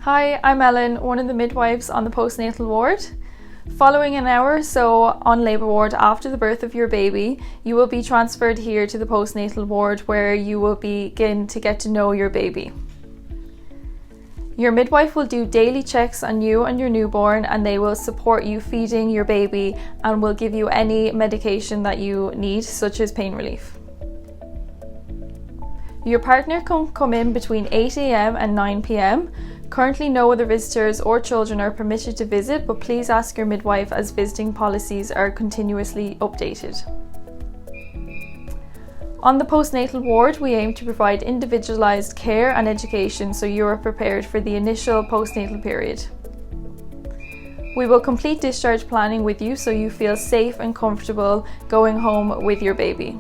Hi, I'm Ellen, one of the midwives on the postnatal ward. Following an hour or so on labour ward after the birth of your baby, you will be transferred here to the postnatal ward where you will begin to get to know your baby. Your midwife will do daily checks on you and your newborn, and they will support you feeding your baby and will give you any medication that you need, such as pain relief. Your partner can come in between 8 a.m. and 9 p.m. Currently, no other visitors or children are permitted to visit, but please ask your midwife as visiting policies are continuously updated. On the postnatal ward, we aim to provide individualised care and education so you are prepared for the initial postnatal period. We will complete discharge planning with you so you feel safe and comfortable going home with your baby.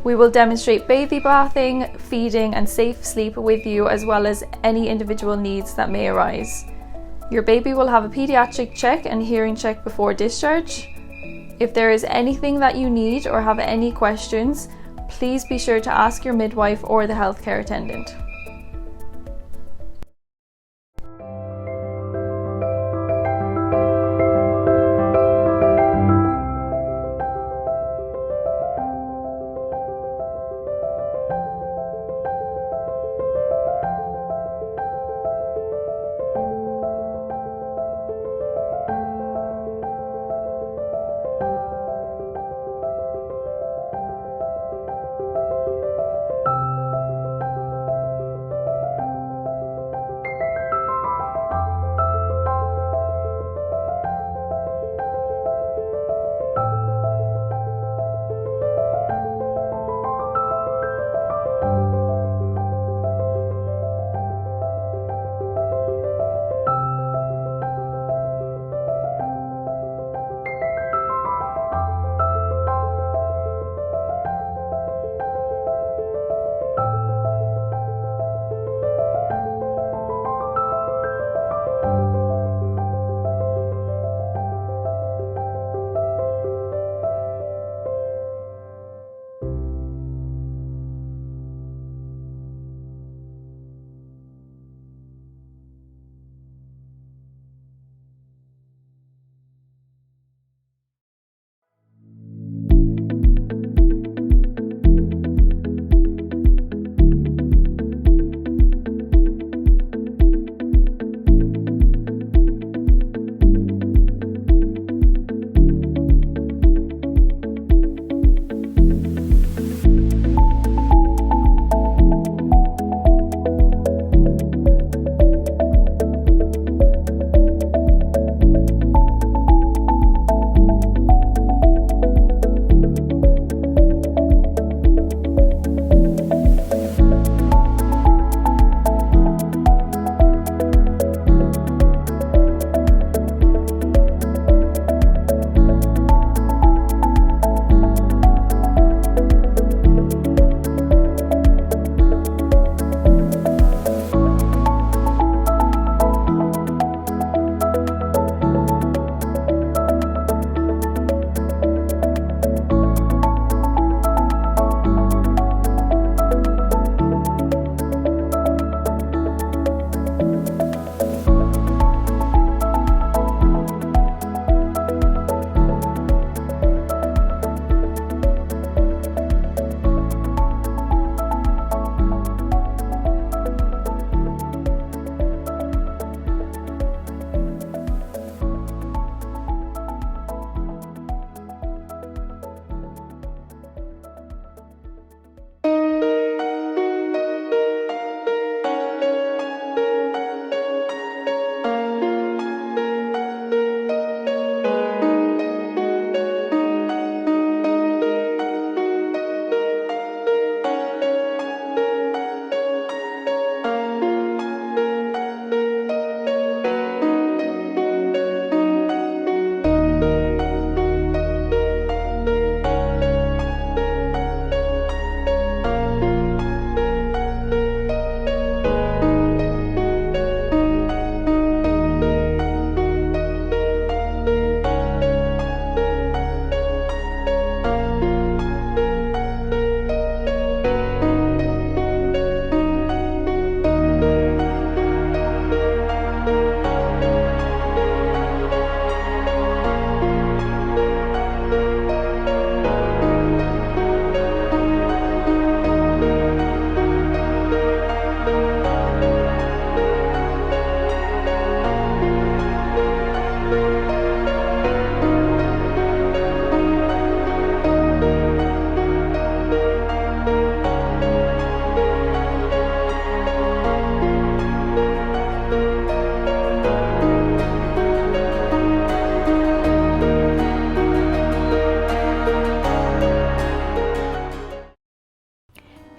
We will demonstrate baby bathing, feeding and safe sleep with you, as well as any individual needs that may arise. Your baby will have a paediatric check and hearing check before discharge. If there is anything that you need or have any questions, please be sure to ask your midwife or the healthcare attendant.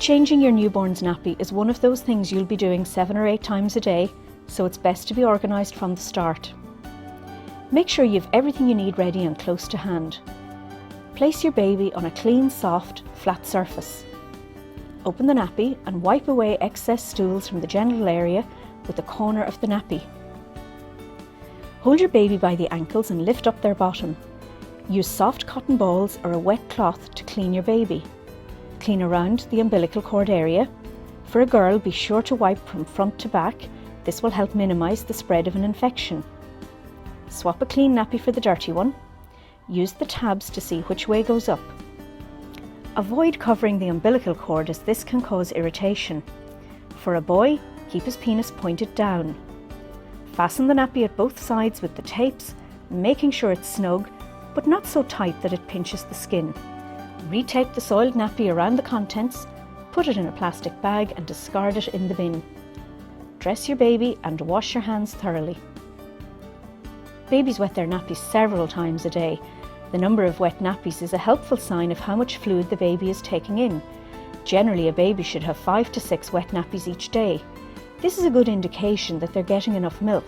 Changing your newborn's nappy is one of those things you'll be doing 7 or 8 times a day, so it's best to be organised from the start. Make sure you have everything you need ready and close to hand. Place your baby on a clean, soft, flat surface. Open the nappy and wipe away excess stools from the genital area with the corner of the nappy. Hold your baby by the ankles and lift up their bottom. Use soft cotton balls or a wet cloth to clean your baby. Clean around the umbilical cord area. For a girl, be sure to wipe from front to back. This will help minimise the spread of an infection. Swap a clean nappy for the dirty one. Use the tabs to see which way goes up. Avoid covering the umbilical cord as this can cause irritation. For a boy, keep his penis pointed down. Fasten the nappy at both sides with the tapes, making sure it's snug, but not so tight that it pinches the skin. Retape the soiled nappy around the contents, put it in a plastic bag and discard it in the bin. Dress your baby and wash your hands thoroughly. Babies wet their nappies several times a day. The number of wet nappies is a helpful sign of how much fluid the baby is taking in. Generally, a baby should have 5 to 6 wet nappies each day. This is a good indication that they're getting enough milk.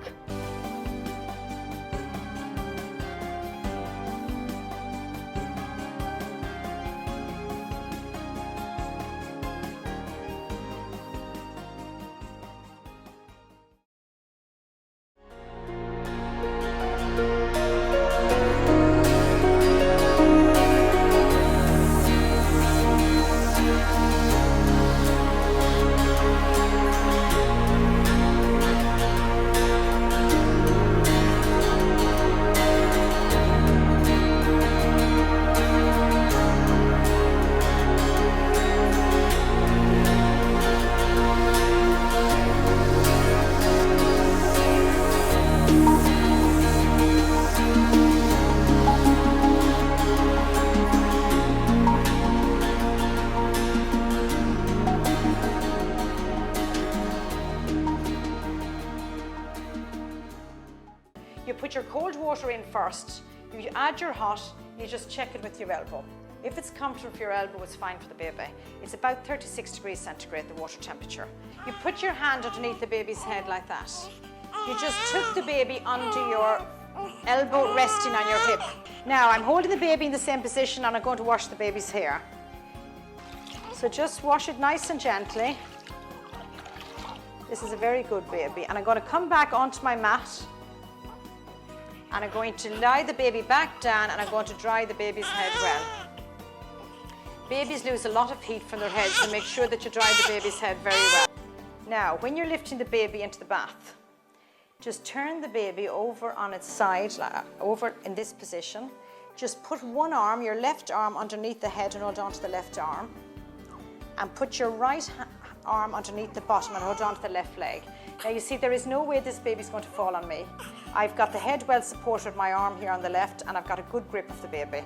You put your cold water in first, you add your hot, you just check it with your elbow. If it's comfortable for your elbow, it's fine for the baby. It's about 36 degrees centigrade, the water temperature. You put your hand underneath the baby's head like that. You just took the baby under your elbow resting on your hip. Now I'm holding the baby in the same position and I'm going to wash the baby's hair. So just wash it nice and gently. This is a very good baby. And I'm going to come back onto my mat and I'm going to lie the baby back down and I'm going to dry the baby's head well. Babies lose a lot of heat from their heads, so make sure that you dry the baby's head very well. Now, when you're lifting the baby into the bath, just turn the baby over on its side, over in this position. Just put one arm, your left arm, underneath the head and hold on to the left arm. And put your right arm underneath the bottom and hold on to the left leg. Now you see, there is no way this baby's going to fall on me. I've got the head well supported with my arm here on the left and I've got a good grip of the baby.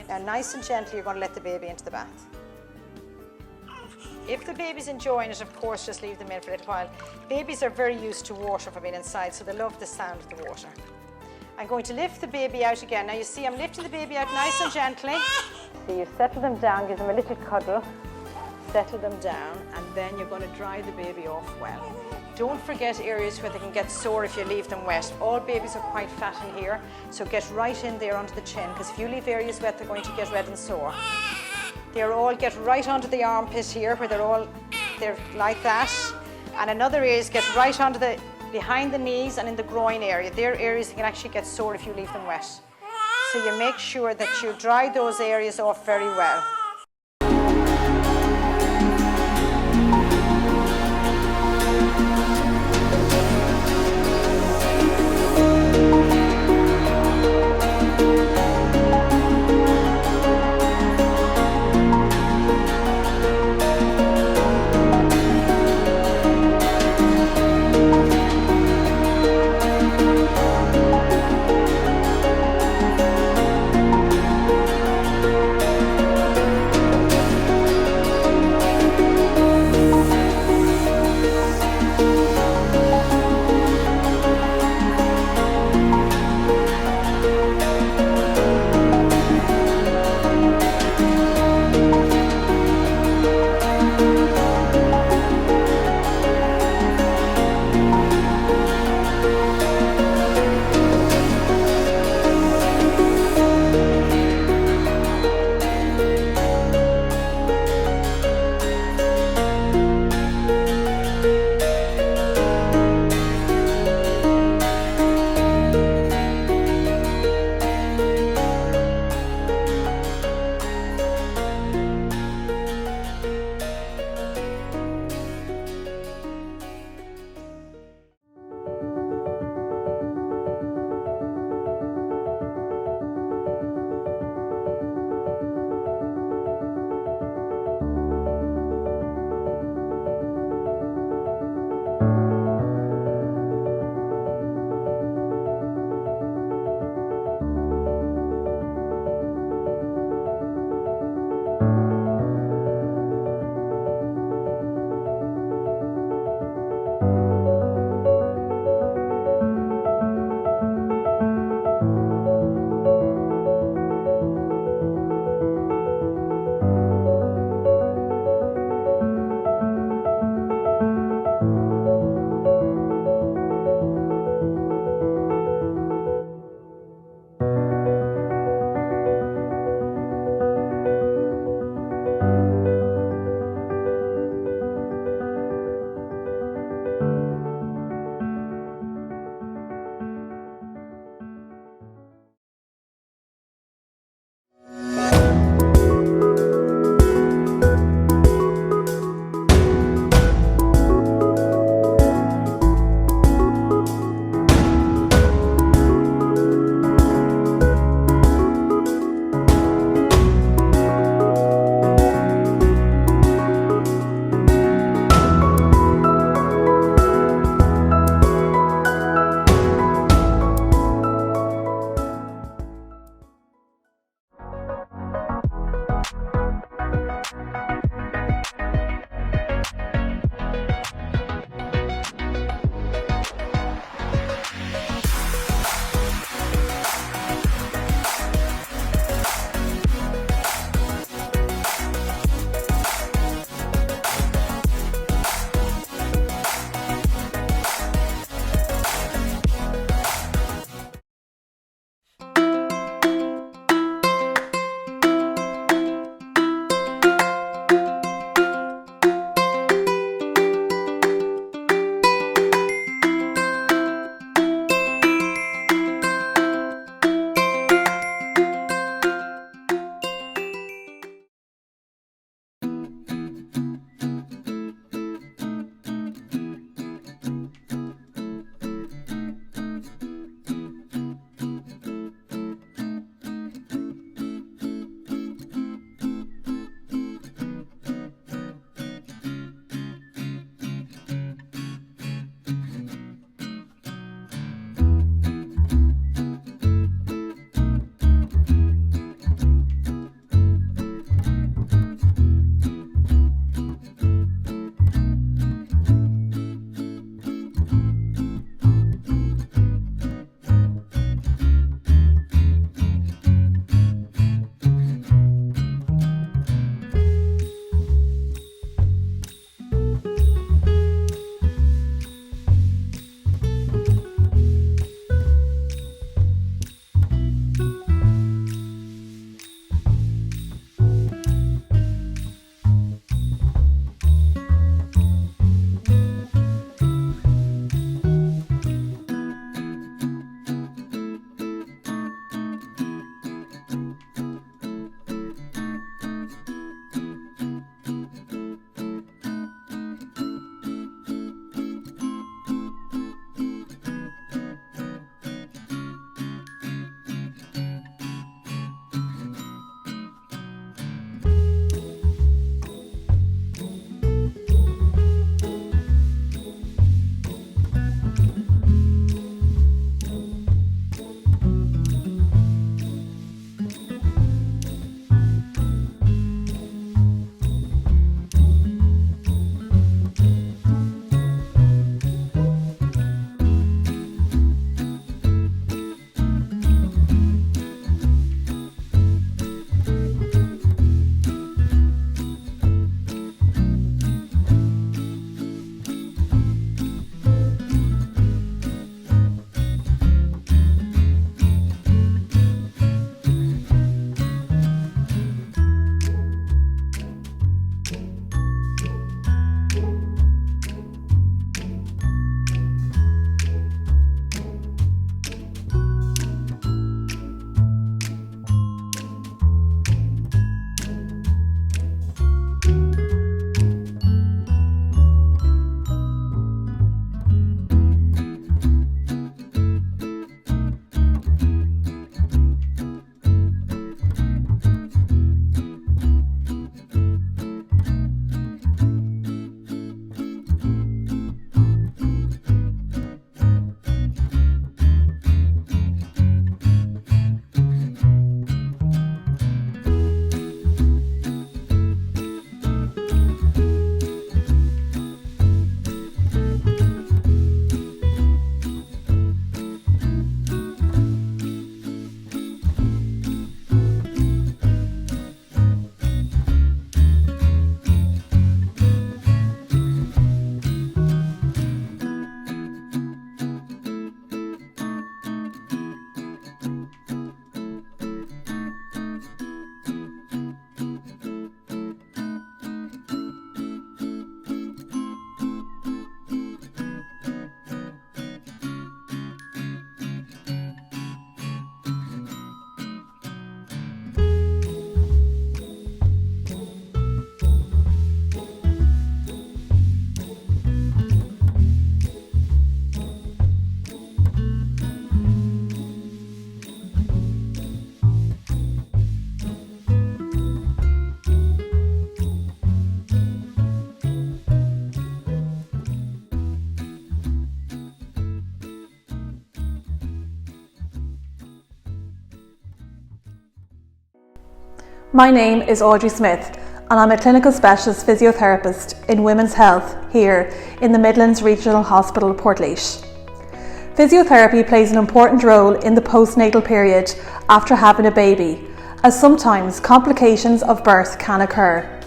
Now nice and gently you're going to let the baby into the bath. If the baby's enjoying it, of course, just leave them in for a little while. Babies are very used to water from being inside, so they love the sound of the water. I'm going to lift the baby out again. Now you see, I'm lifting the baby out nice and gently. So you settle them down, give them a little cuddle, settle them down, and then you're going to dry the baby off well. Don't forget areas where they can get sore if you leave them wet. All babies are quite fat in here, so get right in there under the chin, because if you leave areas wet, they're going to get red and sore. They're all get right onto the armpit here, where they're like that. And another area is get right onto the behind the knees and in the groin area. They're areas that can actually get sore if you leave them wet. So you make sure that you dry those areas off very well. My name is Audrey Smith and I'm a clinical specialist physiotherapist in women's health here in the Midlands Regional Hospital, Portlaoise. Physiotherapy plays an important role in the postnatal period after having a baby, as sometimes complications of birth can occur.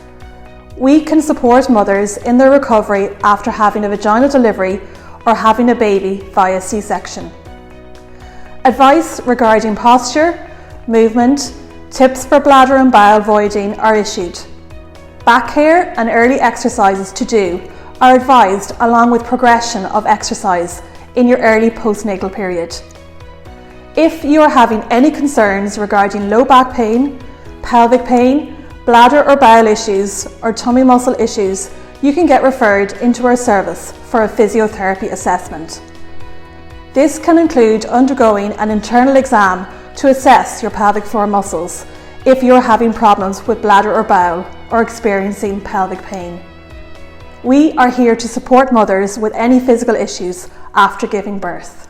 We can support mothers in their recovery after having a vaginal delivery or having a baby via C-section. Advice regarding posture, movement, tips for bladder and bowel voiding are issued. Back care and early exercises to do are advised along with progression of exercise in your early postnatal period. If you are having any concerns regarding low back pain, pelvic pain, bladder or bowel issues or tummy muscle issues, you can get referred into our service for a physiotherapy assessment. This can include undergoing an internal exam to assess your pelvic floor muscles if you are having problems with bladder or bowel or experiencing pelvic pain. We are here to support mothers with any physical issues after giving birth.